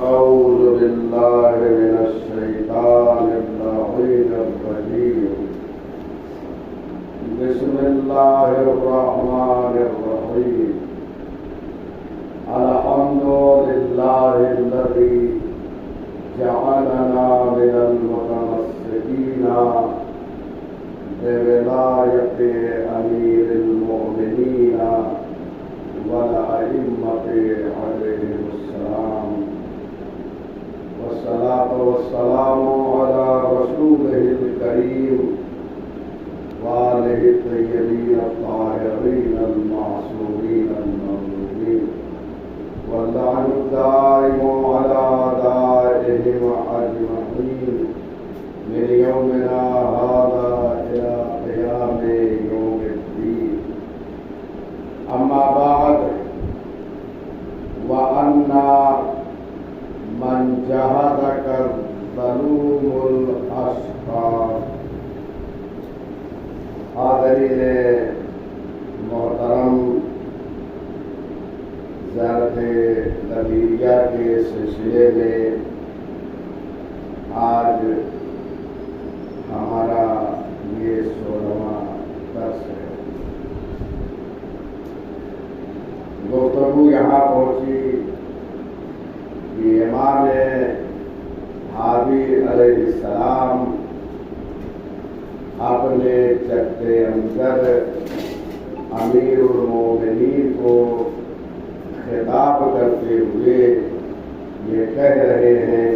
أعوذ بالله من الشيطان اللعين الرجيم. بسم الله الرحمن الرحيم. الحمد لله الذي جعلنا من المتمسكين بولاية أمير المؤمنين والأئمة عليهم السلام، والصلاة والسلام على رسوله الكريم وآله الطيبين الطاهرين المعصومين المظلومين، واللعن الدائم على أعدائهم أجمعين من يومنا هذا إلى قيام يوم الدين. أما بعد، وأن من جهدك الظلوم الأشقى. حاضرین محترم، زیارت نبیہ کے سلسلے میں آج ہمارا یہ 16واں درس ہے. گفتگو یہاں پہنچی کہ امام ہادی علیہ السلام اپنے چکر اندر امیر المومنین کو خطاب کرتے ہوئے یہ کہہ رہے ہیں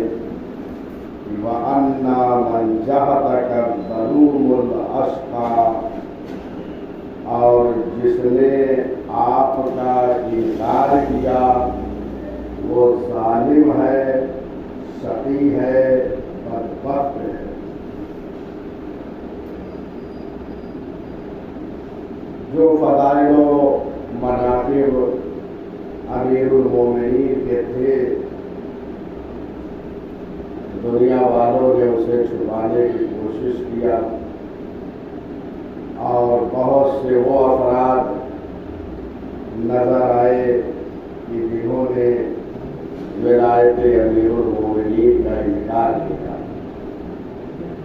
کہ وَأَنَّ مَنْ جَهَدَكَ الظَّلُومُ الْأَشْقَى، اور جس نے آپ کا انکار کیا وہ ظالم ہے، شقی ہے، بدبخت ہے. جو فضائل و مناقب امیر المومنین کے تھے، دنیا والوں نے اسے چھپانے کی کوشش کیا، اور بہت سے وہ افراد نظر آئے کہ جنہوں نے ولایت امیر المومنین کا انکار کیا.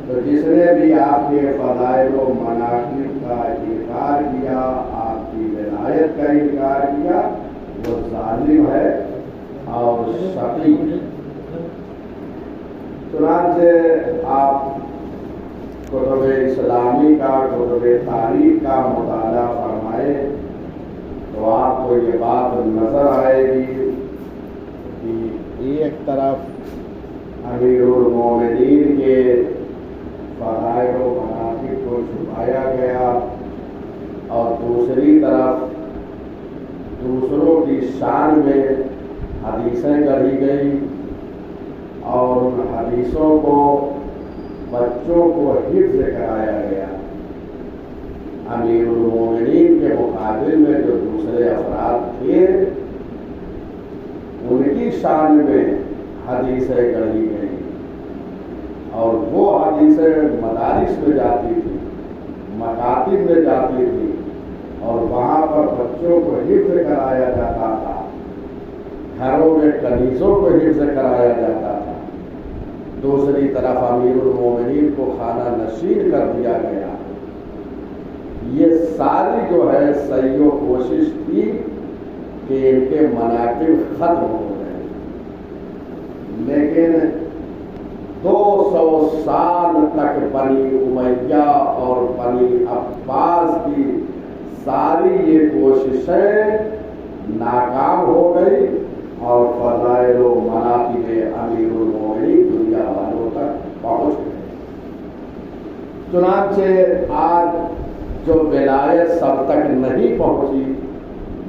تو جس نے بھی آپ کے فضائل و مناقب کا انکار کیا، آپ کی ولایت کا انکار کیا، وہ ظالم ہے اور شقی. چنانچہ آپ کتب اسلامی کا، کتب تاریخ کا مطالعہ فرمائے تو آپ کو یہ بات نظر آئے گی کہ ایک طرف امیر المومنین کے فضائل و مناقب کو چھپایا گیا، اور دوسری طرف دوسروں کی شان میں حدیثیں گڑھی گئی، اور ان حدیثوں کو بچوں کو حفظ کرایا گیا. امیر المومنین کے مقابل میں جو دوسرے افراد تھے ان کی شان میں حدیثیں گڑھی گئی، اور وہ حدیثیں مدارس میں جاتی تھی، مکاتب میں جاتی تھی، اور وہاں پر بچوں کو حفظ کرایا جاتا تھا، گھروں میں کنیزوں کو حفظ کرایا جاتا تھا. دوسری طرف امیر المومنین کو خانہ نشین کر دیا گیا. یہ ساری جو ہے سعی و کوشش تھی کہ ان کے مناقب ختم ہو گئے، لیکن 200 سال تک بنی امیہ اور بنی عباس کی ساری یہ کوششیں ناکام ہو گئی، اور فضائل و مناقب امیر المومنین دنیا والوں تک پہنچ گئے. چنانچہ آج جو ولایت سب تک نہیں پہنچی،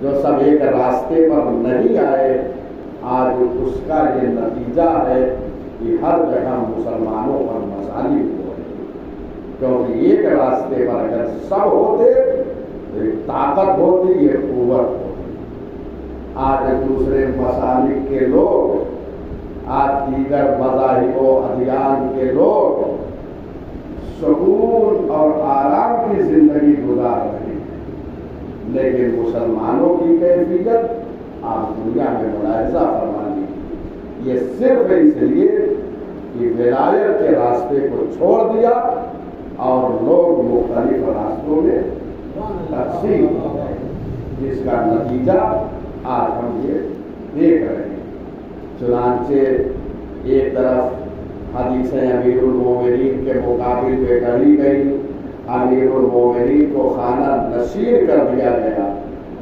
جو سب ایک راستے پر نہیں آئے، آج اس کا یہ نتیجہ ہے کہ ہر جگہ مسلمانوں پر مظالم ہو رہے ہیں. کیونکہ ایک راستے پر اگر سب ہوتے تو ایک طاقت ہوتی، یہ قوت ہوتی. آج دوسرے مسالک کے لوگ، آج دیگر مذاہب و ادیان کے لوگ سکون اور آرام کی زندگی گزار رہے ہیں، لیکن مسلمانوں کی کیفیت آپ دنیا میں ملاحظہ فرما لیجیے یہ صرف اس لیے کہ ولایت کے راستے کو چھوڑ دیا اور لوگ مختلف راستوں میں تقسیم ہو گئے، جس کا نتیجہ آج ہم یہ دیکھ رہے ہیں۔ چنانچہ ایک طرف حدیثیں امیر المومنین کے مقابل پہ گڑھی گئی، امیر المومنین کو خانہ نشین کر دیا گیا،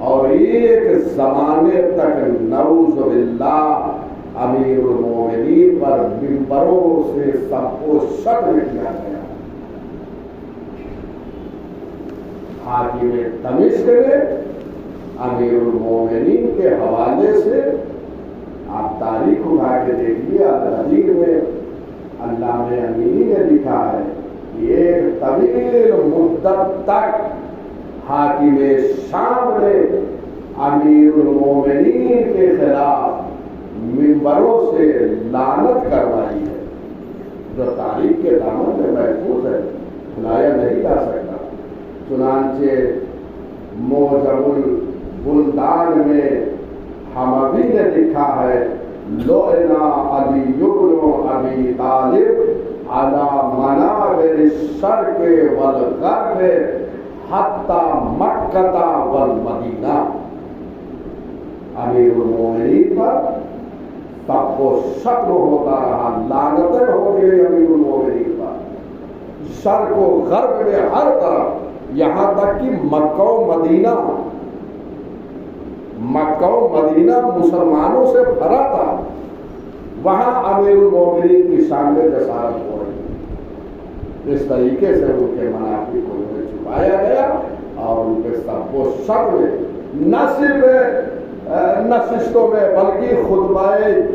اور ایک زمانے تک نعوذ باللہ امیر المومنین پر منبروں سے سب کو شتم کیا گیا۔ حاکم دمشق نے امیر المومنین کے حوالے سے، آپ تاریخ اٹھا کے دیکھیے، الغدیر میں علامہ امینی نے لکھا ہے کہ ایک طویل مدت تک حاکم شام نے امیر المومنین کے خلاف منبروں سے لعنت کروائی ہے، جو تاریخ کے دامن میں محفوظ ہے، بھلایا نہیں جا سکتا۔ چنانچہ معجم البلدان میں حموی نے لکھا ہے، لعنا علی بن ابی طالب علی منابر الشرق والغرب حتی مکہ والمدینہ۔ امیر المومنین پر سب کو شتم ہوتا رہا، لعنتیں ہو گئی امیر المومنین پر، شرق و غرب میں ہر طرف، یہاں تک کہ مکہ و مدینہ مسلمانوں سے بھرا تھا، وہاں امیر المومنین کی شان میں جسارت ہو رہی۔ اس طریقے سے ان کے منافع کو چھپایا گیا اور ان کے سب کو شر میں نہ صرف نشستوں میں بلکہ خطبہ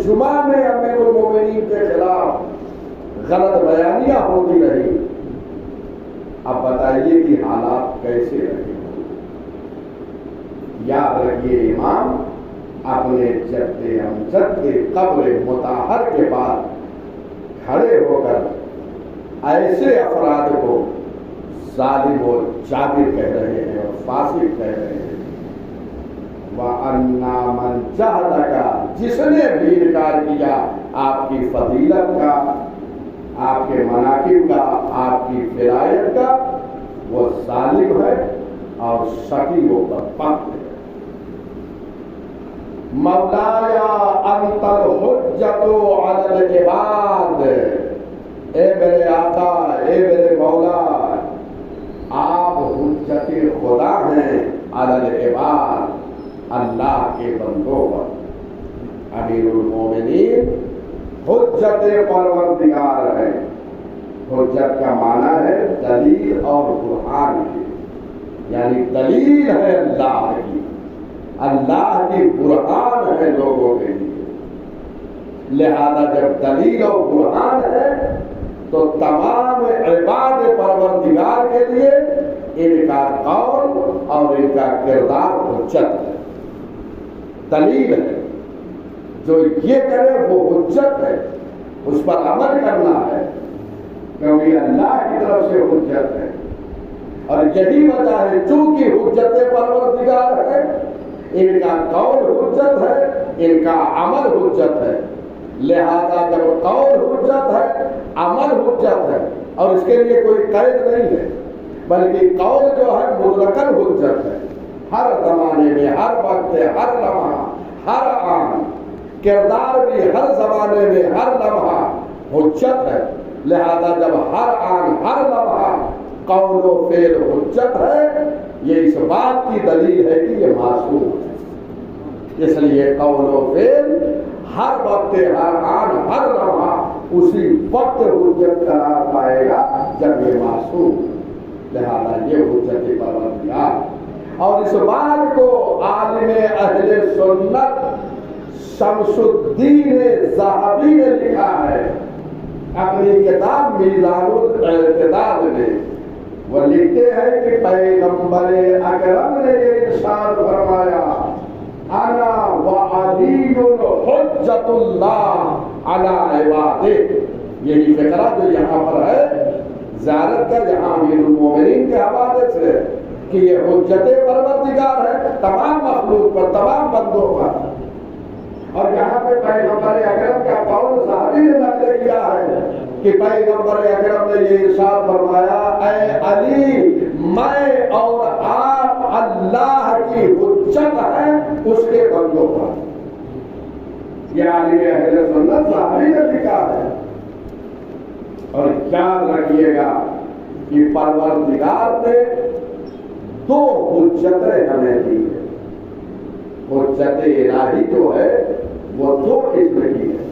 جمعہ میں امیر المومنین کے خلاف غلط بیانیاں ہوتی رہی۔ اب بتائیے کہ حالات کیسے رہے؟ یاد رکھیے، امام اپنے جد امجد کے قبر مطہر کے بعد کھڑے ہو کر ایسے افراد کو ظالم و جابر کہہ رہے ہیں اور فاسق کہہ رہے ہیں۔ وَأَنَّا مَنْ جَهَدَكَ، جس نے بھی انکار کیا آپ کی فضیلت کا، آپ کے مناقب کا، آپ کی ولایت کا، وہ ظالم ہے اور شقی و بدبخت ہے۔ مولایا انت الحجۃ علی العباد، اے میرے آقا، اے میرے مولا، آپ حجت خدا ہیں علی العباد، اللہ کے بندوں پر۔ امیر المومنین حجت پروردگار ہے۔ حجت کا معنی ہے دلیل اور برہان کی، یعنی دلیل ہے اللہ کی، اللہ کی برہان ہے لوگوں کے لیے۔ لہذا جب دلیل اور برہان ہے تو تمام عباد پروردگار کے لیے ان کا قول اور ان کا کردار حجت ہے، دلیل ہے۔ جو یہ کرے وہ حجت ہے، اس پر عمل کرنا ہے، کیونکہ اللہ کی طرف سے حجت ہے۔ اور یہی وجہ ہے، چونکہ حجت پروردگار ہے، ان کا قول حجت ہے، ان کا عمل حجت ہے۔ لہذا جب قول حجت ہے، عمل حجت ہے، اور اس کے لیے کوئی قید نہیں ہے، بلکہ قول جو ہے مطلقاً حجت ہے، ہر زمانے میں، ہر وقت، ہر لمحہ، ہر آن، کردار بھی ہر زمانے میں، ہر لمحہ حجت ہے۔ لہذا جب ہر آن، ہر لمحہ قول و فعل حجت ہے، یہ اس بات کی دلیل ہے کہ یہ معصوم ہے۔ اس لیے قول و فعل ہر وقت، ہر آن، ہر لمحہ اسی وقت حجت قرار پائے گا جب یہ معصوم۔ لہذا یہ حجت پروردگار۔ اور اس بات کو عالم اہل سنت شمس الدین ذہبی نے لکھا ہے اپنی کتاب میزان الاعتدال میں۔ وہ لکھتے ہیں کہ پیغمبر اکرم نے یہ ارشاد فرمایا، انا وعلی حجت اللہ علی عبادہ۔ یہی فقرہ جو یہاں پر ہے زیارت کا، یہاں امیر المومنین کے حوالے سے، کہ یہ حجت پروردگار ہے تمام مخلوق پر، تمام بندوں پر۔ اور یہاں پہ پیغمبر اکرم کا قول صحابی نے نقل کیا ہے کہ پیغمبر اکرم نے یہ ارشاد فرمایا، اے علی میں اور آپ اللہ کی حجت ہیں اس کے بندوں پر۔ یہ علی اہل سنت صحابی نے لکھا ہے۔ اور یاد رکھیے گا کہ پروردگار نے دو حجتیں ہمیں دی ہیں۔ حجت الہی جو ہے وہ دو قسم کی ہے،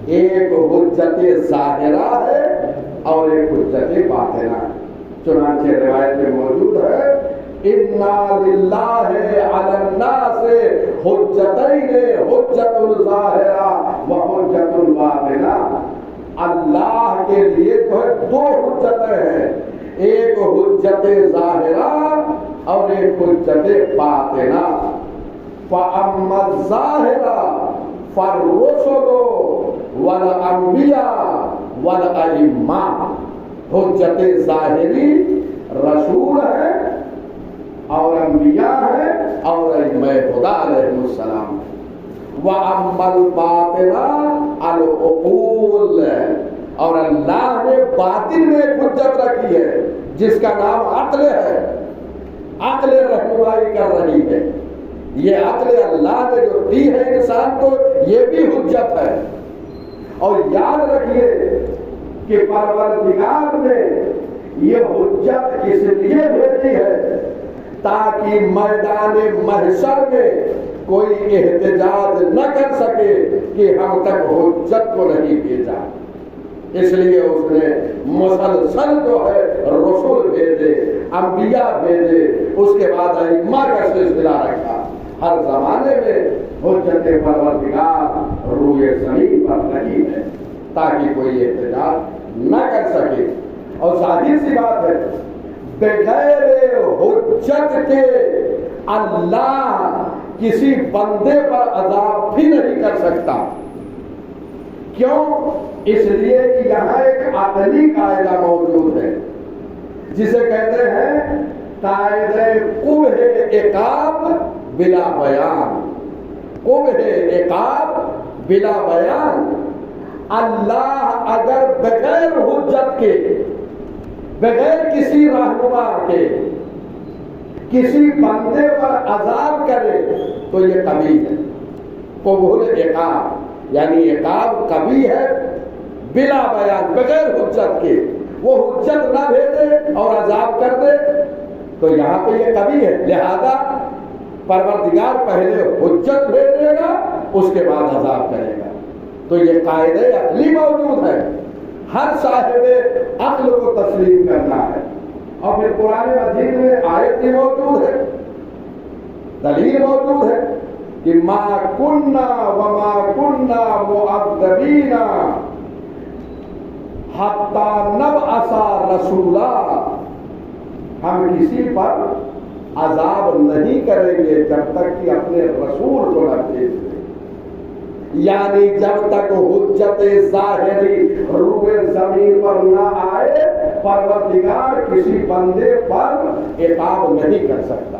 ایک حجت ظاہرہ ہے اور ایک حجت باطنہ ہے۔ چنانچہ روایت میں موجود ہے، اِنَّا لِلَّهِ عَلَى النَّاسِ حُجَّتَيْنِ حُجَّةٌ ظَاهِرَةٌ وَحُجَّةٌ بَاطِنَةٌ۔ اللہ کے لیے جو ہے دو حجتیں ہیں، ایک حجت ظاہرہ اور ایک حجت باطنہ۔ فَأَمَّا الظَّاهِرَةُ فَالرُّسُلُ وَالْأَنبِيَاءُ وَالْأَئِمَّةُ۔ حجت ظاہری رسول ہے اور انبیاء ہیں اور ائمہ خدا علیہ السلام۔ وَأَمَّا الْبَاطِنَةُ الْعُقُولُ، اور اللہ نے باطن میں ایک حجت رکھی ہے جس کا نام عقل ہے۔ عقل رہنمائی کر رہی ہے۔ یہ عقل اللہ نے جو دی ہے انسان کو، یہ بھی حجت ہے۔ اور یاد رکھیے کہ پروردگار نے یہ حجت اس لیے بھیجی ہے تاکہ میدان محشر میں کوئی احتجاج نہ کر سکے کہ ہم تک حجت کو نہیں بھیجا۔ اس لیے اس نے مسلسل جو ہے رسول بھیجے، انبیاء بھیجے، اس کے بعد ائمہ کا سلسلہ رکھا۔ ہر زمانے میں حجت پروردگار روئے زمین پر نہیں ہے تاکہ کوئی احتجاج نہ کر سکے۔ اور ظاہر سی بات ہے، بغیر حجت کے اللہ کسی بندے پر عذاب بھی نہیں کر سکتا۔ کیوں؟ اس لیے کہ یہاں ایک عقلی قاعدہ موجود ہے جسے کہتے ہیں قاعدہ قبح عقاب بلا بیان۔ قبح عقاب بلا بیان۔ اللہ اگر بغیر حجت کے، بغیر کسی رہنما کے کسی بندے پر عذاب کرے تو یہ کبھی ہے۔ قبح عقاب یعنی عقاب کبھی ہے بلا بیان، بغیر حجت کے۔ وہ حجت نہ بھیجے اور عذاب کر دے تو یہاں پہ یہ کبھی ہے۔ لہذا پروردگار پہلے حجت بھیجے گا، اس کے بعد عذاب کرے گا۔ تو یہ قاعدہ عقلی موجود ہے، ہر صاحب عقل کو تسلیم کرنا ہے۔ اور پھر قرآن مجید میں آیت بھی موجود ہے، دلیل موجود ہے کہ ما کننا وما کننا معذبین حتی نبعث رسولا۔ ہم کسی پر عذاب نہیں کریں گے جب تک کہ اپنے رسول کو نہ بھیج دیں۔ یعنی جب تک حجت ظاہری روئے زمین پر نہ آئے، پروردگار کسی بندے پر عقاب نہیں کر سکتا۔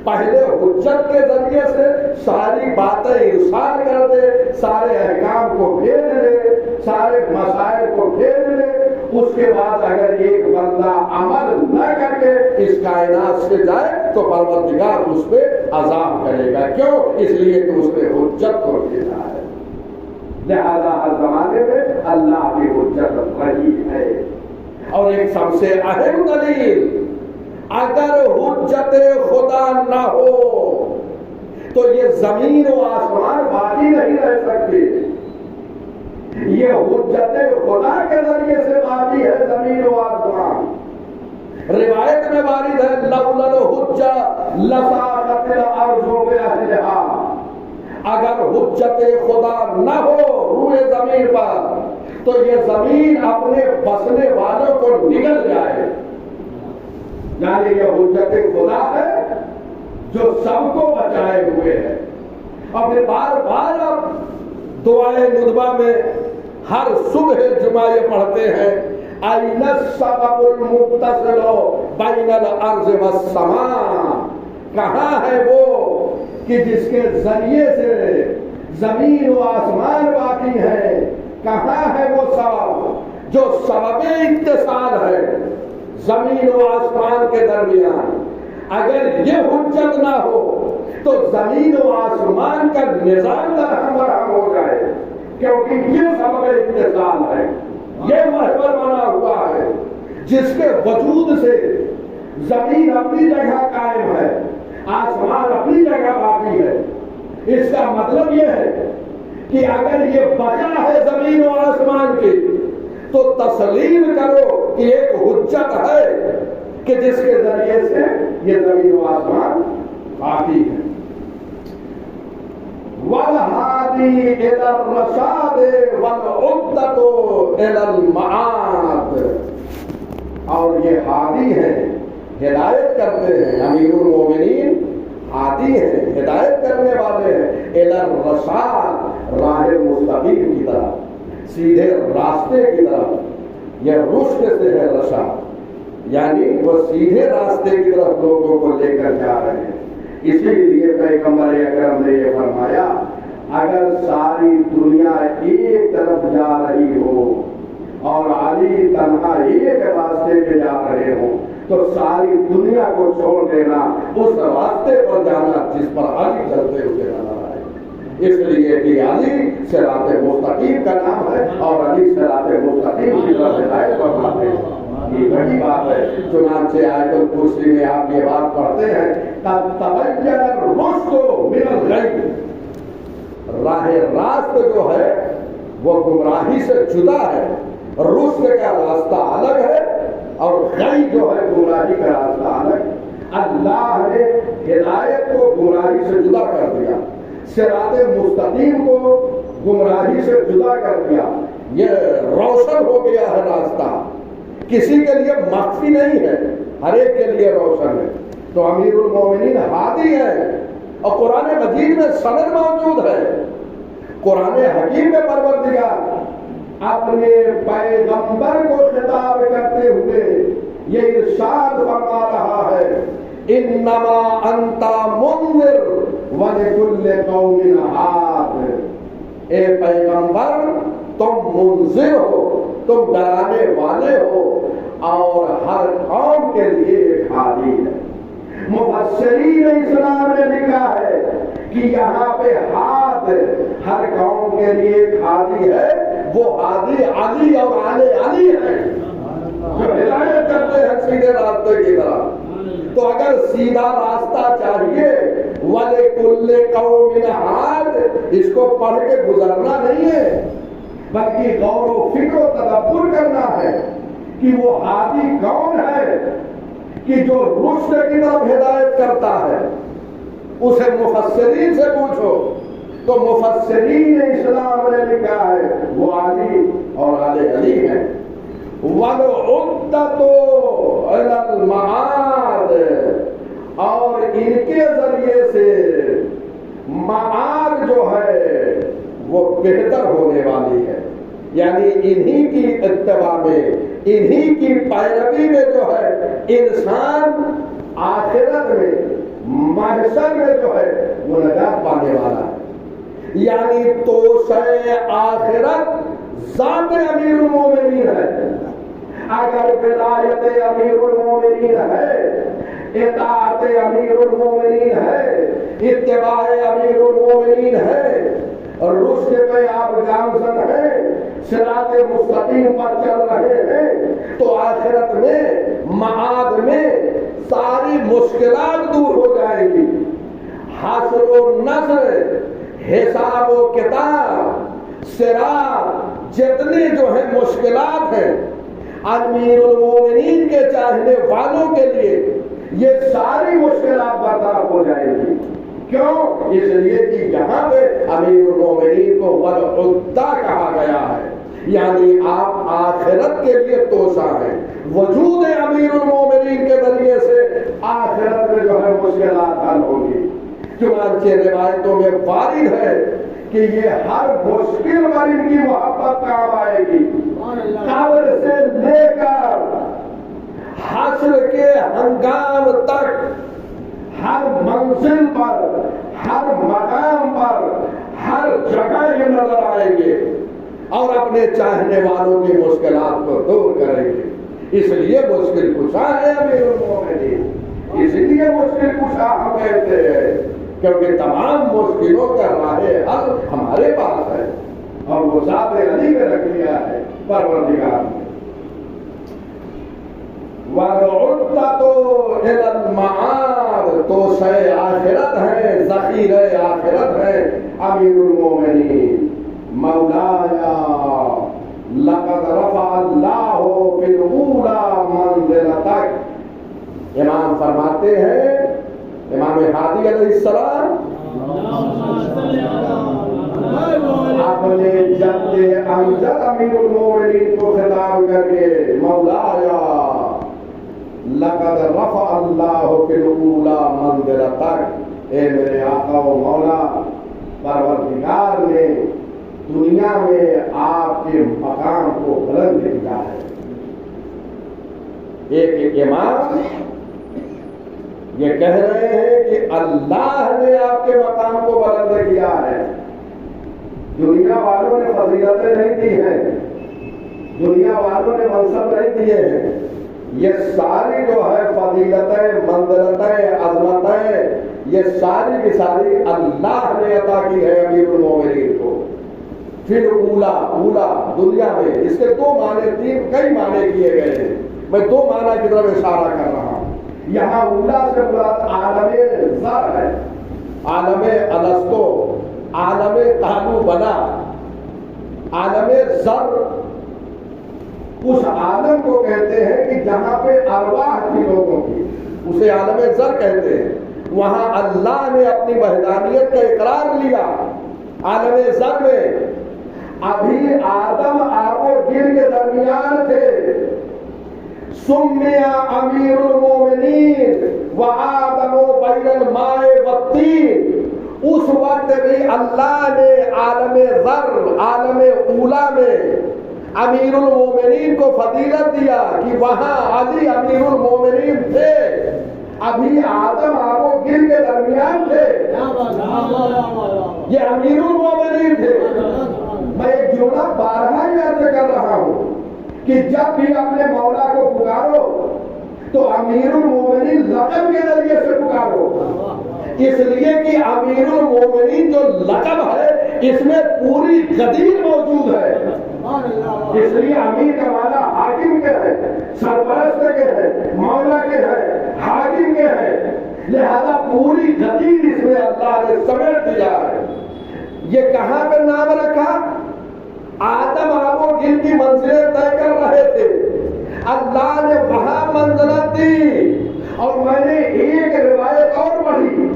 پہلے حجت کے ذریعے سے ساری باتیں ارسال کر دے، سارے احکام کو بھیج دے، سارے مسائل کو بھیج دے، اس کے بعد اگر ایک بندہ عمل نہ کر کے اس کائنات سے جائے تو پروردگار اس پہ عذاب کرے گا۔ کیوں؟ اس لیے کہ اس نے حجت کو بھیجا ہے۔ لہذا ہر زمانے میں اللہ کی حجت رہی ہے۔ اور ایک سب سے اہم دلیل، اگر حجت خدا نہ ہو تو یہ زمین و آسمان باقی نہیں رہ سکتے۔ یہ حجت خدا کے ذریعے سے باقی ہے زمین و آسمان۔ روایت میں وارد ہے لولا الحجہ لساقت الارض باہلہا۔ اگر حجت خدا نہ ہو روئے زمین پر تو یہ زمین اپنے بسنے والوں کو نگل جائے۔ یعنی یہ حجت خدا ہے جو سب کو بچائے ہوئے ہے۔ اور پھر بار بار اب دعائے ندبہ میں ہر صبح جمعہ یہ پڑھتے ہیں، اَيْنَ السَّبَبُ الْمُتَّصِلُ بَيْنَ الْأَرْضِ وَالسَّمَاءِ۔ کہاں ہے وہ کہ جس کے ذریعے سے زمین و آسمان باقی ہے، کہاں ہے وہ سبب جو سبب اتصال ہے زمین و آسمان کے درمیان؟ اگر یہ حجت نہ ہو تو زمین و آسمان کا نظام درہم برہم ہو جائے، کیونکہ یہ سبب اتصال ہے، یہ محور بنا ہوا ہے جس کے وجود سے زمین اپنی جگہ قائم ہے، آسمان اپنی جگہ باقی ہے۔ اس کا مطلب یہ ہے کہ اگر یہ بچا ہے زمین و آسمان کی تو تسلیم کرو کہ ایک حجت ہے کہ جس کے ذریعے سے یہ زمین و آسمان باقی ہے۔ وَالْهَادِي إِلَى الرَّشَادِ وَالْعُدَّةُ إِلَى الْمَعَادِ، اور یہ ہادی ہے، ہدایت کرتے ہیں، امیر المومنین ہادی ہیں، ہدایت کرنے والے ہیں، إِلَى الرَّشَادِ، راہ مستقیم کی طرف، سیدھے راستے کی طرف۔ یہ رشد سے ہے رشاد، یعنی وہ سیدھے راستے کی طرف لوگوں کو لے کر جا رہے ہیں۔ اسی لیے پیغمبر اکرم نے یہ فرمایا، اگر ساری دنیا ایک طرف جا رہی ہو اور علی تنہا ایک راستے پہ جا رہے ہوں تو ساری دنیا کو چھوڑ دینا، اس راستے پر جانا جس پر علی چلتے ہوئے نظر آئے۔ اس لیے کہ علی صراط مستقیم کا نام ہے اور علی صراط مستقیم کی طرف ہدایت فرماتے ہیں۔ یہ بڑی بات ہے، چنانچہ آیت الکرسی میں آپ یہ بات پڑھتے ہیں، تبین الرشد من الغی، راہ راست جو ہے وہ گمراہی سے جدا ہے، رشد کا راستہ الگ ہے اور غی جو ہے گمراہی کا راستہ الگ۔ اللہ نے ہدایت کو گمراہی سے جدا کر دیا، صراط مستقیم کو گمراہی سے جدا کر دیا، یہ روشن ہو گیا ہے راستہ، کسی کے لیے مخفی نہیں ہے، ہر ایک کے لیے روشن ہے۔ تو امیر المومنین ہادی ہے، اور قرآن مجید میں سند موجود ہے، قرآن حکیم میں پروردگار اپنے پیغمبر کو خطاب کرتے ہوئے یہ ارشاد فرما رہا ہے، انما انت منذر ولکل قوم ہاد، اے پیغمبر تم منذر ہو، تم ڈرانے والے ہو اور ہر قوم کے لیے ایک ہادی ہے۔ مفسرین اسلام نے لکھا ہے کہ یہاں پہ ہاد ہر قوم کے لیے ایک ہادی ہے، وہ ہادی علی اور آل علی ہے جو ہدایت کرتے ہیں سیدھے راستے کی طرف۔ تو اگر سیدھا راستہ چاہیے وَلِكُلِّ قَوْمٍ ہاد، اس کو پڑھ کے گزرنا نہیں ہے بلکہ غور و فکر و تدبر کرنا ہے کہ وہ ہادی کون ہے کہ جو رشد کی طرف ہدایت کرتا ہے۔ اسے مفسرین سے پوچھو تو مفسرین اسلام نے لکھا ہے وہ علی اور آل علی ہیں۔ وَالْعُدَّةُ إِلَى الْمَعَادِ، اور ان کے ذریعے سے معاد جو ہے وہ بہتر ہونے والی ہے، یعنی انہی کی اتباع میں، انہی کی پیروی میں جو ہے انسان آخرت میں محشر میں جو ہے وہ نجات پانے والا ہے۔ یعنی توسع آخرت ذات امیر المومنین ہے۔ اگر ولایت امیر المومنین ہے، اطاعت امیر المومنین ہے، اتباع امیر المومنین ہے، اور رشد پہ آپ گامزن ہیں، صراط مستقیم پر چل رہے ہیں، تو آخرت میں معاد میں ساری مشکلات دور ہو جائیں گی۔ حشر و نشر، حساب و کتاب، صراط، جتنی جو ہے مشکلات ہیں امیر المومنین کے چاہنے والوں کے لیے یہ ساری مشکلات برطرف ہو جائیں گی۔ کیوں؟ اس لیے کہ یہاں پہ امیر المومنین کو والعدہ کہا گیا ہے، یعنی آپ آخرت کے لیے توسا ہیں۔ وجود امیر المومنین کے ذریعے سے آخرت میں جو ہے مشکلات حل ہوگی۔ چنانچہ روایتوں میں وارد ہے کہ یہ ہر مشکل پر ان کی محبت کام آئے گی، قبر سے لے کر حشر کے ہنگام تک، ہر منزل پر، ہر مقام پر، ہر اور اپنے چاہنے والوں کی مشکلات کو دور کریں گے. اس لیے مشکل کشا ہے امیر المومنین. اس لیے مشکل کشا ہم کہتے ہیں کیونکہ تمام مشکلوں کا راہ حل ہمارے پاس ہے اور وہ ذات علی میں رکھ لیا ہے پروردگار نے. وَالْعُدَّةُ إِلَى الْمَعَادِ تو شے آخرت ہے, ذخیرہ آخرت ہے امیر المومنین. مولایا لقد رفع اللہ فی الاولی منزلتک. امام فرماتے ہیں, امام ہادی علیہ السلام اپنے جد امجد امیر المومنین کو خطاب کر کے مولایا لقد رفع اللہ فی الاولی منزلتک, اے میرے آقا و مولا پروردگار نے دنیا میں آپ کے مقام کو بلند کیا ہے. ایک امام یہ کہہ رہے ہیں کہ اللہ نے آپ کے مقام کو بلند کیا ہے. دنیا والوں نے فضیلتیں نہیں دی ہیں, دنیا والوں نے منصب نہیں دیے ہیں. یہ ساری جو ہے فضیلتیں, منزلتیں, عظمتیں, یہ ساری کی ساری اللہ نے عطا کی ہے امیر المومنین کو. پھر اولا دنیا میں, اس کے دو معنی, تین کئی معنی کیے گئے ہیں, میں دو معنی کی طرف اشارہ کر رہا ہوں. یہاں اولا سے مراد عالم زر ہے, عالم الستو, عالم قالو بنا, عالم زر اس عالم کو کہتے ہیں کہ جہاں پہ ارواح تھی لوگوں کی, اسے عالم زر کہتے ہیں. وہاں اللہ نے اپنی وحدانیت کا اقرار لیا عالم زر میں. ابھی آدم آب و گل کے درمیان تھے. سمیا امیر المومنین و آدم بین الماء والطین. اس وقت بھی اللہ نے عالم ذر, عالم اولا میں امیر المومنین کو فضیلت دیا کہ وہاں علی امیر المومنین تھے. ابھی آدم آب و گل کے درمیان تھے, یہ امیر المومنین تھے. میں ایک جملہ بارہا یاد کر رہا ہوں کہ جب بھی اپنے مولا کو پکارو تو امیر المومنین لقب کے ذریعے سے پکارو, اس لیے کہ امیر المومنین جو لقب ہے اس میں پوری قدیر موجود ہے. اس لیے امیر کا معنی حاکم کے ہے, سرپرست کے ہے, مولا کے ہے, حاکم کے ہے. لہذا پوری قدیر اس میں اللہ نے سمیٹ دیا ہے. یہ کہاں پہ نام رکھا؟ آدم آب و گل کی منزلیں طے کر رہے تھے, اللہ نے وہاں منزلت دی. اور میں نے ایک روایت اور پڑھی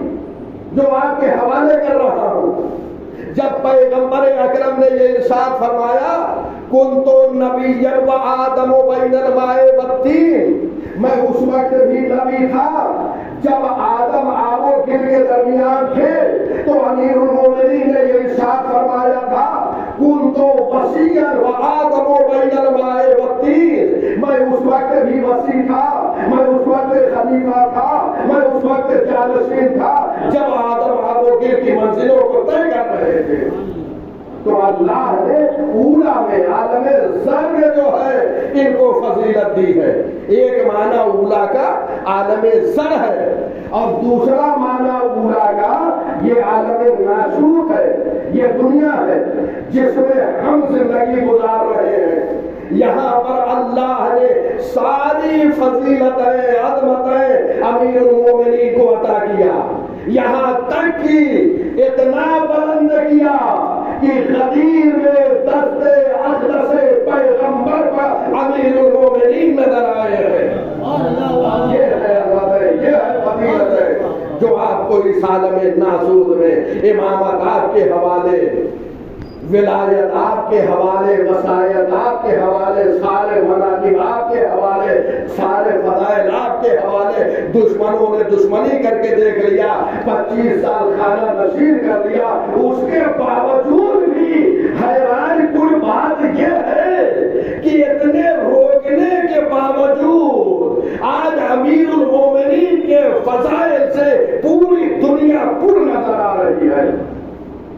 جو آپ کے حوالے کر رہا ہوں. جب پیغمبر اکرم نے یہ ارشاد فرمایا کنت نبیا و آدم بین الماء والطین, میں اس وقت بھی نبی تھا جب آدم آب و گل کے درمیان تھے. تو امیر المومنین نے یہ ارشاد فرمایا تھا کنت وصیا و آدم بین الماء والطین, میں اس وقت بھی وصی تھا, میں اس وقت خلیفہ تھا, میں اس وقت جانشین تھا جب آدم آب و گل کی منزلوں کو طے کر رہے تھے. تو اللہ نے اولا میں عالم زر میں جو ہے ان کو فضیلت دی ہے. ایک معنی اولا کا عالم زر ہے, اور دوسرا معنی اولا کا یہ عالم ناسوت ہے, یہ دنیا ہے جس میں ہم زندگی گزار رہے ہیں. یہاں پر اللہ نے ساری فضیلتیں, عظمتیں امیر المومنین کو عطا کیا. یہاں تک کہ اتنا بلند کیا کہ غدیر میں دست اقدس پیغمبر پر امیر المومنین نظر آئے ہیں. یہ ہے فضیلت ہے جو آپ کو اس عالم ناسود میں امامت آپ کے حوالے, ولایت آپ کے حوالے, وصایت آپ کے حوالے, سارے مناقب آپ کے حوالے, سارے فضائل آپ کے حوالے. دشمنوں نے دشمنی کر کے دیکھ لیا, 25 سال خانہ نشین کر دیا, اس کے باوجود بھی حیران کن بات یہ ہے کہ اتنے روکنے کے باوجود آج امیر المومنین کے فضائل سے پوری دنیا پر نظر آ رہی ہے.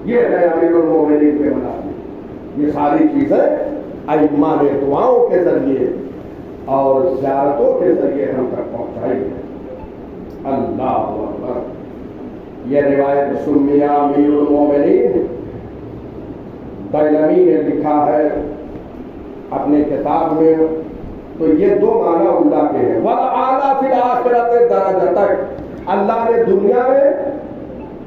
یہ ہے امیر المومنین کے مناقب. یہ ساری چیزیں ائمہ نے دعاؤں کے ذریعے اور زیارتوں کے ذریعے ہم تک پہنچائی ہے۔ اللہ اکبر۔ یہ روایت سمیہ امیر المومنین، دیلمی نے لکھا ہے اپنے کتاب میں، تو یہ دو معنی اللہ کے ہیں۔ وَالْأَعْلَى فِي الْآخِرَةِ دَرَجَتَكَ، اللہ نے دنیا میں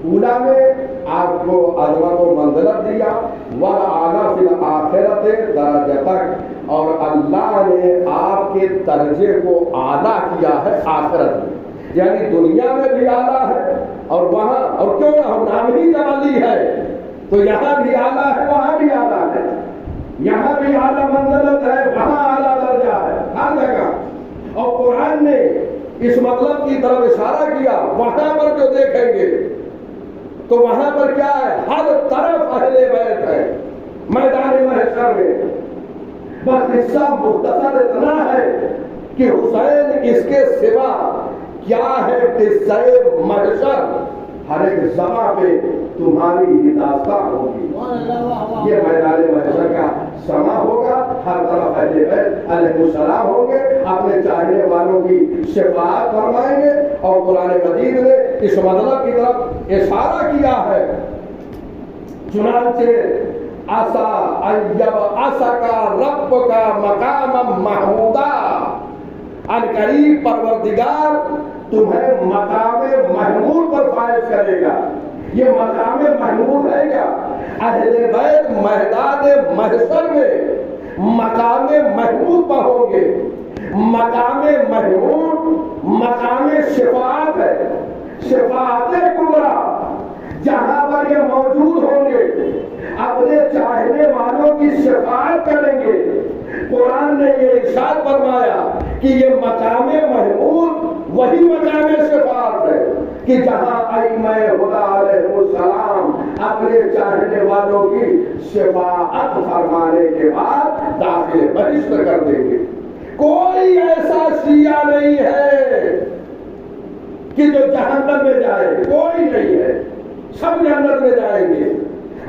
اولا میں آپ کو عظمت و منزلت دیا، وَالْأَعْلَى فِي الْآخِرَةِ دَرَجَتَكَ، اور اللہ نے آپ کے درجے کو اعلیٰ کیا ہے آخرت میں، یعنی دنیا میں بھی اعلیٰ ہے اور وہاں، اور کیوں نہ ہو، نام ہی جب علی ہے تو یہاں بھی اعلیٰ ہے وہاں بھی اعلیٰ ہے، یہاں بھی اعلیٰ منزلت ہے وہاں اعلیٰ درجہ ہے، ہر جگہ۔ اور قرآن نے اس مطلب کی طرف اشارہ کیا، وہاں پر جو دیکھیں گے تو وہاں پر کیا ہے، ہر طرف اہل بیت ہے میدان محشر میں۔ بس حصہ مختصر اتنا ہے کہ حسین اس کے سوا کیا ہے قصہ محشر، ہر ایک زباں پہ تمہاری ہی داستان ہوگی۔ یہ میدان محشر کا سما ہوگا، ہر طرف اہل بیت علیہ السلام ہوں گے، اپنے چاہنے والوں کی شفاعت فرمائیں گے۔ اور قرآن مجید نے اس مطلب کی طرف اشارہ کیا ہے، چنانچہ عسا ایب عسا رب کا مقام محمودہ، عنقریب پروردگار تمہیں مقام محمود پر فائز کرے گا۔ یہ مقام محمود ہے کیا؟ اہل بیت میدان محشر میں مقام محمود پر ہوں گے۔ مقام محمود مقام شفاعت ہے، شفاعت کبریٰ، جہاں پر یہ موجود ہوں گے، اپنے چاہنے والوں کی شفاعت کریں گے۔ قرآن نے یہ ارشاد فرمایا کہ یہ مقام محمود وہی مقام شفاعت ہے کہ جہاں ائمہ ہدیٰ علیہ السلام اپنے چاہنے والوں کی شفاعت فرمانے کے بعد داخل بہشت کر دیں گے۔ کوئی ایسا شیعہ نہیں ہے کہ جو جہنم میں جائے، کوئی نہیں ہے، سب جنت میں جائیں گے۔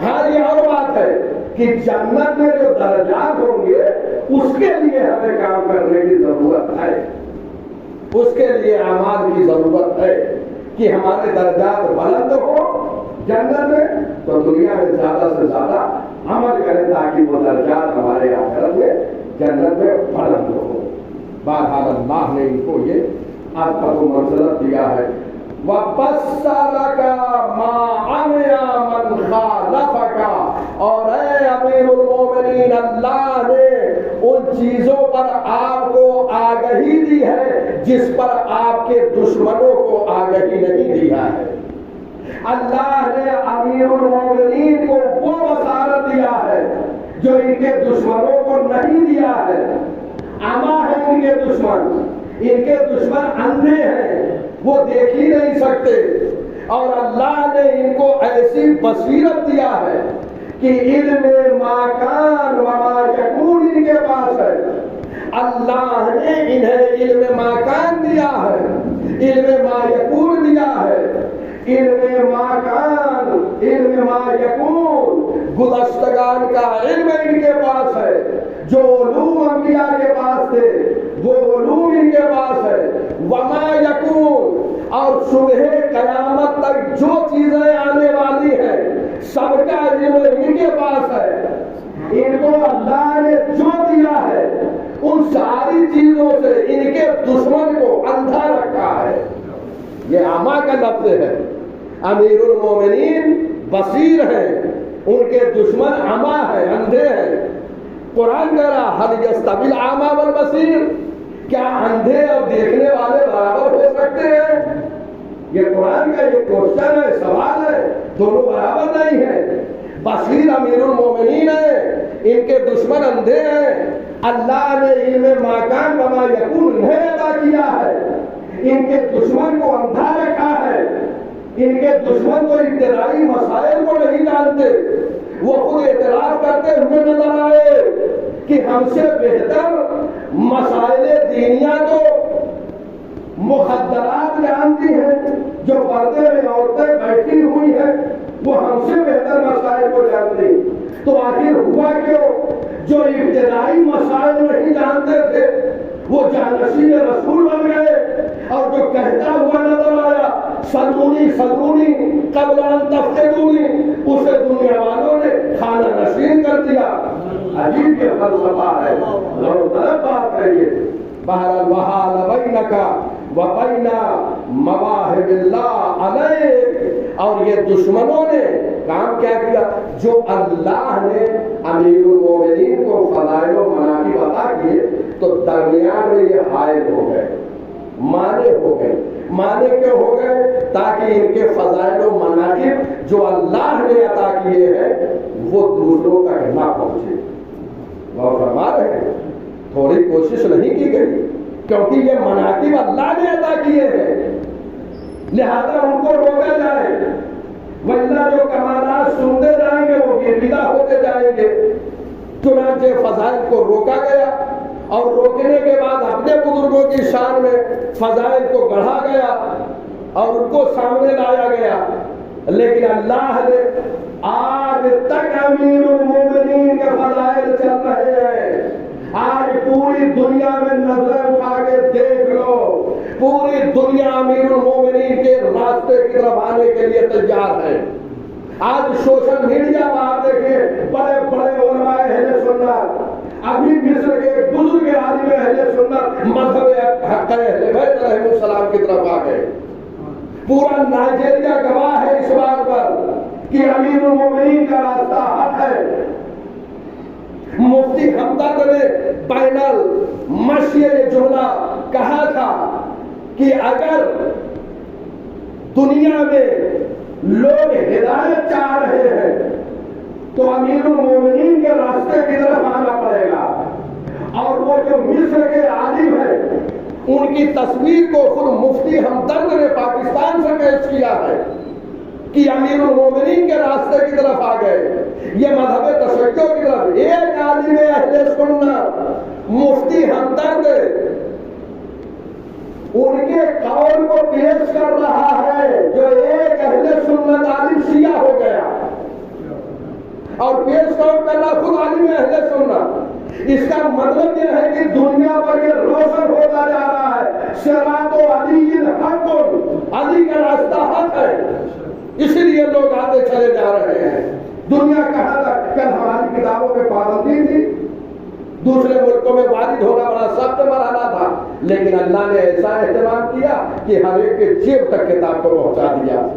ہاں یہ اور بات ہے کہ جنت میں جو درجات ہوں گے اس کے لیے ہمیں کام کرنے کی ضرورت ہے، اس کے لیے اعمال کی ضرورت ہے کہ ہمارے درجات بلند ہو جنت میں، تو دنیا میں زیادہ سے زیادہ عمل کریں تاکہ وہ درجات ہمارے آخرت میں جنت میں بلند ہو۔ بہرحال اللہ نے ان کو یہ عظمت و منزلت دیا ہے۔ وَبَصَّرَكَ مَا عَمِلَ مَنْ خَالَفَكَ، اور اے امیر المومنین، اللہ نے ان چیزوں پر آپ کو آگہی دی ہے جس پر آپ کے دشمنوں کو آگہی نہیں دیا ہے۔ اللہ نے امیر المومنین کو وہ بصارت دیا ہے جو ان کے دشمنوں کو نہیں دیا ہے۔ اما ہے ان کے دشمن، ان کے دشمن اندھے ہیں، وہ دیکھ ہی نہیں سکتے، اور اللہ نے ان کو ایسی بصیرت دیا ہے کہ علم ما کان و ما یکون ان کے پاس ہے۔ اللہ نے انہیں علم ما کان دیا ہے، علم ما یکون دیا ہے۔ علم ما کان، علم ما یکون، گزشتگان کا علم ان کے پاس ہے، جو علوم انبیاء کے پاس تھے وہ علوم ان کے پاس ہے۔ وما یکون، اور صبح قیامت تک جو چیزیں آنے والی ہیں سب کا علم ان کے پاس ہے۔ ان کو اللہ نے جو دیا ہے ان ساری چیزوں سے ان کے دشمن کو اندھا رکھا ہے۔ یہ اما کا لفظ ہے۔ امیر المومنین بصیر ہیں، ان کے دشمن اما ہے، اندھے ہیں۔ قرآن کہہ رہا هل يستوي الأعمى والبصير، کیا اندھے اور دیکھنے والے برابر ہو سکتے ہیں؟ یہ قرآن کا یہ کوشچن ہے، سوال ہے، دونوں برابر نہیں ہیں۔ بصیر امیر المومنین ہے، ان کے دشمن اندھے ہیں۔ اللہ نے علم ما کان و ما یکون انہیں عطا کیا ہے، ان کے دشمن کو اندھا رکھا ہے۔ ان کے دشمن تو ابتدائی مسائل کو نہیں جانتے، وہ خود اعتراف کرتے ہوئے نظر آئے کہ ہم سے بہتر مسائل دینیا تو مخدرات جانتی ہیں، جو پردے میں عورتیں بیٹھی ہوئی ہیں وہ ہم سے بہتر مسائل کو جانتی ہیں۔ تو آخر ہوا کیوں؟ جو ابتدائی مسائل نہیں جانتے تھے وہ جانشین رسول بن گئے، اور جو کہتا ہوا نظر آیا سلونی سلونی قبل ان تفتدونی، اسے دنیا والوں نے خانہ نشین کر دیا۔ عجیب یہ فلسفہ ہے، غور طلب بات ہے یہ۔ بہرحال وحال بینک وبین مواہب اللہ علیک، اور یہ دشمنوں نے کام کیا کیا؟ جو اللہ نے امیر المومنین کو فضائل و مناقب عطا کیے تو درمیان میں یہ حائل ہو گئے، مانے ہو گئے۔ مانے کیوں ہو گئے؟ تاکہ ان کے فضائل و مناقب جو اللہ نے عطا کیے ہیں وہ دوسروں تک نہ پہنچے۔ وہ فرما رہے ہیں تھوڑی کوشش نہیں کی گئی، کیونکہ یہ مناقب اللہ نے عطا کیے ہیں، لہذا ان کو روکا جائے، ورنہ جو کمالات سنتے جائیں گے وہ گرفتار ہوتے جائیں گے۔ چنانچہ فضائل کو روکا گیا، اور روکنے کے بعد اپنے بزرگوں کی شان میں فضائل کو گڑھا گیا اور ان کو سامنے لایا گیا۔ لیکن اللہ نے آج تک امیر المومنین کے فضائل چل رہے ہیں۔ آج پوری دنیا میں نظر اٹھا کے دیکھ لو، پوری دنیا امیر المومنین کے راستے کی طرف آنے کے لیے تیار ہے۔ آج سوشل میڈیا پر آپ دیکھیں بڑے بڑے علماء اہل سنت، ابھی مصر کے ایک بزرگ عالم اہل سنت مذہب حق اہل بیت علیہ السلام کی طرف آ گئے۔ پورا نائجیریا گواہ ہے اس بات پر کہ امیر المومنین کا راستہ حق ہے۔ مفتی حمدرد نے بین المشی یہ جملہ کہا تھا کہ اگر دنیا میں لوگ ہدایت چاہ رہے ہیں تو امیر المومنین کے راستے کی طرف آنا پڑے گا۔ اور وہ جو مصر کے عالم ہیں ان کی تصویر کو خود مفتی حمدرد نے پاکستان سے پیش کیا ہے کہ امیر المومنین کے راستے کی طرف آ گئے، یہ مذہب تشیع کی طرف۔ ایک عالم اہل سنت مفتی حمدرد ان کے قول کو پیش کر رہا ہے جو ایک اہل سنت عالم شیعہ ہو گیا، اور پیش کر رہا خود عالم اہل سنت۔ اس کا مطلب یہ ہے کہ دنیا پر یہ روشن ہوتا جا رہا ہے صراط علی الحق، علی کا راستہ حق ہے، اسی لیے لوگ آتے چلے جا رہے ہیں۔ دنیا کہاں تک؟ کل ہماری کتابوں میں پابندی تھی، دوسرے ملکوں میں وارد ہونا بڑا سخت مرحلہ تھا، لیکن اللہ نے ایسا اہتمام کیا کہ ہر ایک کے جیب تک کتاب کو پہنچا دیا۔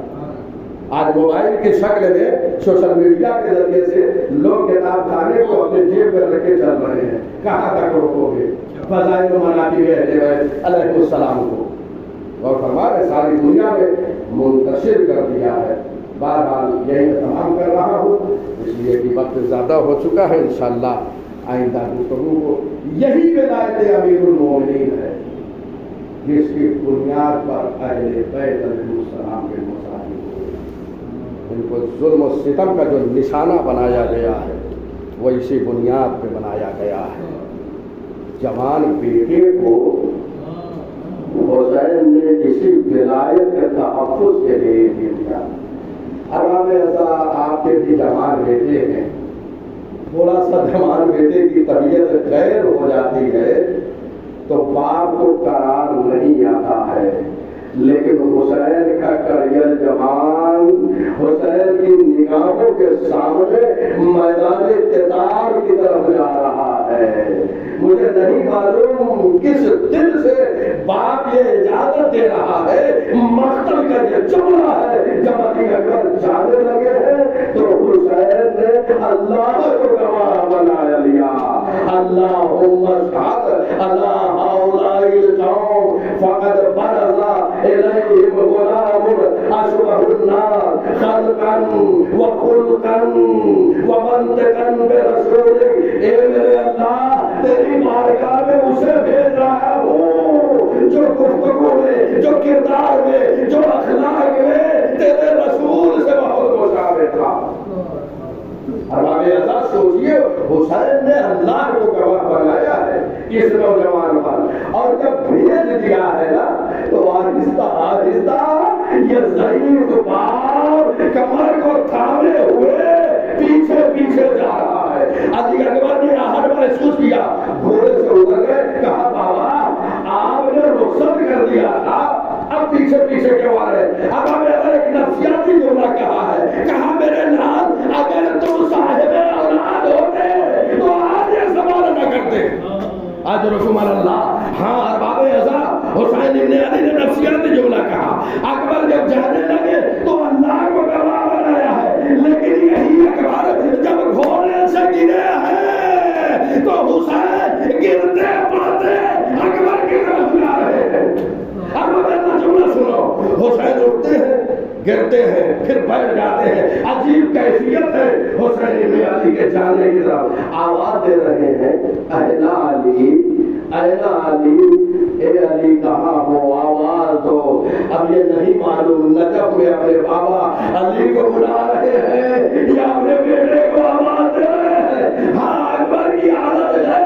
آج موبائل کی شکل میں سوشل میڈیا کے ذریعے سے لوگ کتاب خانے کو اپنے جیب میں رکھ کے چل رہے ہیں۔ کہاں تک روکو گے فضائل و مناقب اہل بیت علیہ السلام کو؟ اور ہمارے ساری دنیا میں منتشر کر دیا ہے۔ بہرحال یہی تمام کر رہا ہوں اس لیے کہ وقت زیادہ ہو چکا ہے۔ انشاءاللہ آئندہ گفتگو کو یہی ولایت امیر المومنین ہے جس کی بنیاد پر اہل بیت علیہ السلام کے مصاحب ان کو ظلم و ستم کا جو نشانہ بنایا گیا ہے وہ اسی بنیاد پہ بنایا گیا ہے۔ جوان بیٹے کو حسین نے اسی ولایت کے تحفظ کے لیے دیا۔ اب آپ کے بھی جوان بیٹے ہیں، تھوڑا سا جوان بیٹے کی طبیعت غیر ہو جاتی ہے تو باپ کو قرار نہیں آتا ہے، لیکن حسین کا کریل جوان حسین کی نگاہوں کے سامنے میدان قتال کی طرف جا رہا ہے۔ مجھے نہیں معلوم کس دل سے باپ یہ اجازت دے رہا ہے، مقتل کا یہ جملہ ہے۔ جب علی اکبر جانے لگے ہیں تو حسین نے اللہ کو گواہ بنا لیا۔ اللہم اشہد علی ہؤلاء القوم فقد برز الیہم غلام اشبہ الناس خلقا وخلقا ومنطقا برسولک۔ اے میرے اللہ تیری بارگاہ میں اسے بھیج رہا ہوں جو گفتگو میں، جو کردار میں، جو اخلاق میں تیرے رسول سے بہت مشابہ تھا۔ اب سوچیے حسین نے اللہ کو گواہ بنایا ہے اس نوجوان پر، اور جب بھیج دیا ہے نا تو آہستہ آہستہ یہ ضعیف باپ کمر کو تھامے ہوئے پیچھے پیچھے جا جانے کی طرف آواز دے رہے ہیں، اے علی، اے علی، اے علی کہاں ہو، آواز دو۔ اب یہ نہیں معلوم نجف میں اپنے بابا علی کو بلا رہے ہیں یا اپنے بیٹے کو آواز دے رہے ہیں۔ ہاں اکبر کی عادت ہے،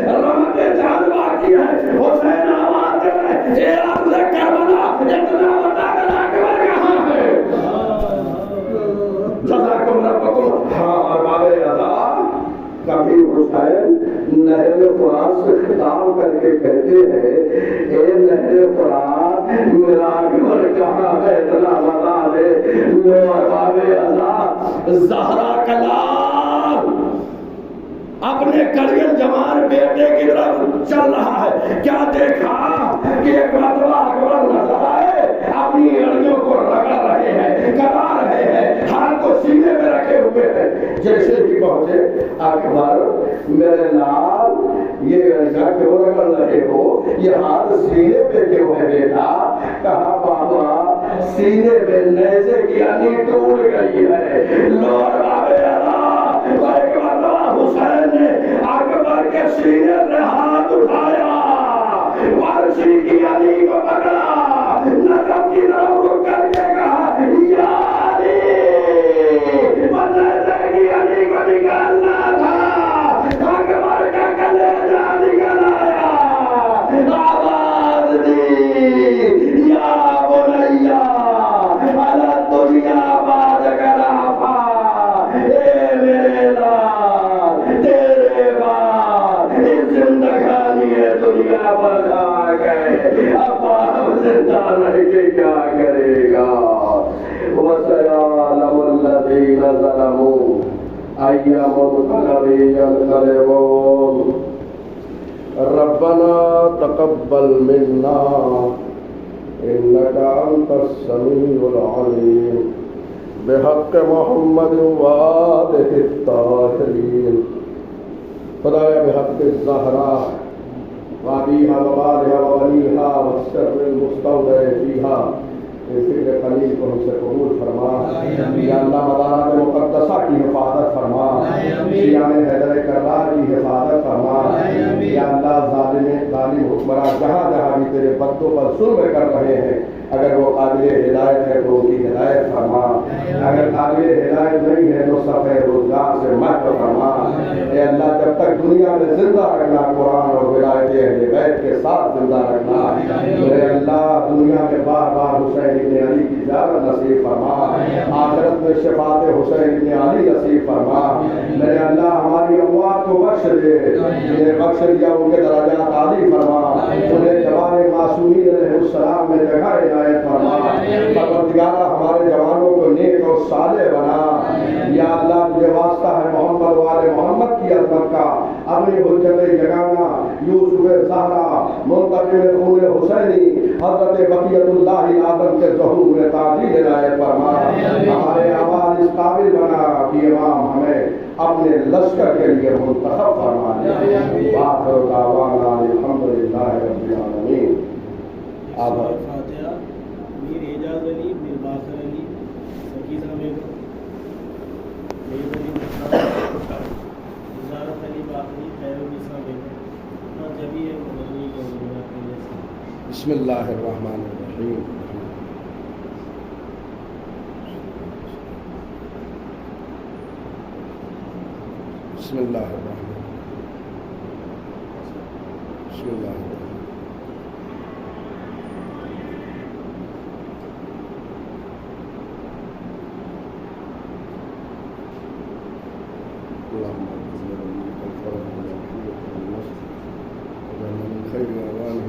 رحمت جان باقی ہے، حسین آواز دے رہے ہیں، اے عبد کربلا اتنا بتا کر اکبر کہاں ہے؟ جزاکم ربکم۔ ہاں اور باب رضا کبھی حسین نہر فرات سے خطاب کر کے کہتے ہیں، اے نہر فرات میرا اکبر کہاں ہے، اتنا بتا دے۔ لو باب رضا زہرا کلام اپنے کڑیل جوان بیٹے کی طرف چل رہا ہے، کیا دیکھا کہ ایک مرتبہ اکبر نظر آئے، اپنی اڑیوں کو رگڑ رہے ہیں، کرا رہے ہیں، ہاتھ کو سینے میں رکھے ہوئے ہیں۔ جیسے ہی پہنچے، اکبر میرے لال یہ اڑیاں کیوں رگڑ رہے ہو، یہ ہاتھ سینے پہ کیوں ہے بیٹا؟ کہا بابا سینے میں نیزے کی انی ٹوٹ گئی ہے۔ لوٹ بابے ایک مرتبہ حسین نے اکبر کے سینے سے ہاتھ اٹھایا، ورشی کی علی کو پکڑا، نجف کی طرف رک کر کے کہا، یا علی، نیزے کی علی کو نکالنا تھا، اکبر کا کلیجہ نکل آیا، آواز دی، یا بنیا علی الدنیا بعد کرافا، اے میرے لال تیرے بعد اس زندگانی دنیا پر آ گئے، اب ہم زندہ رہ کے کیا کرے گا؟ وَسَيَعْلَمُ الَّذِينَ ظَلَمُوا أَيَّ مُنقَلَبٍ يَنقَلِبُونَ رَبَّنَا تَقَبَّلْ مِنَّا إِنَّكَ أَنْتَ السَّمِيعُ الْعَلِيمُ بحق محمد وآلہ الطاہرین۔ خدایا بحق الزہرا وابیہا وبالہا وبنیہا والسر المستودع فیہا، ذکر قلیل کو ہم سے قبول فرما۔ یا اللہ مزارات مقدسہ کی حفاظت فرما، شیعان حیدر کرار کی حفاظت فرما۔ یا اللہ ظالم حکمراں جہاں جہاں بھی تیرے بندوں پر ظلم کر رہے ہیں، اگر وہ قابل ہدایت ہے تو ان کی ہدایت فرما، اگر قابل ہدایت نہیں ہے تو صفحہ روزگار سے محو فرما۔ اے اللہ جب تک دنیا میں زندہ رکھنا، قرآن اور ولایت اہل بیت کے ساتھ زندہ رکھنا۔ اے اللہ دنیا میں بار بار حسین ابن علی کی زیارت نصیب فرما، آخرت میں شفاعت حسین ابن علی نصیب فرما۔ میرے اللہ ہماری اموات کو بخش دے، جنہیں بخش دیا ان کے درجات عالی فرما، انہیں جوان معصومین علیہ السلام میں جگہ عنایت فرما۔ پروردگارہ ہمارے جوانوں کو نیک اور صالح بنا۔ یا اللہ تجھے واسطہ ہے محمد وآل محمد کی عظمت کا، اپنی حجت یگانہ یوسف زہرا منتقم خون حسینی حضرت بقیت اللہ آدم کے ظہور میں تعجیل عنایت فرما۔ ہمارے اعمال اس قابل بنا کہ امام ہمیں اپنے لشکر کے لیے منتخب فرما دے۔ وآخر دعوانا الحمدللہ رب العالمین۔ فاتحہ میر اعجاز علی، میر باقر علی، سکینہ بیگم، میر علی وزارت علی باقری، خیر النساء بیگم اور جبھی مدنی کے وزارت کے لیے۔ بسم اللہ الرحمن الرحیم۔ بسم اللہ الرحمن بسم اللہ الرحمن اللهم اغفر لنا الفرج والعافية والنصر وجعلنا من خير أعوانه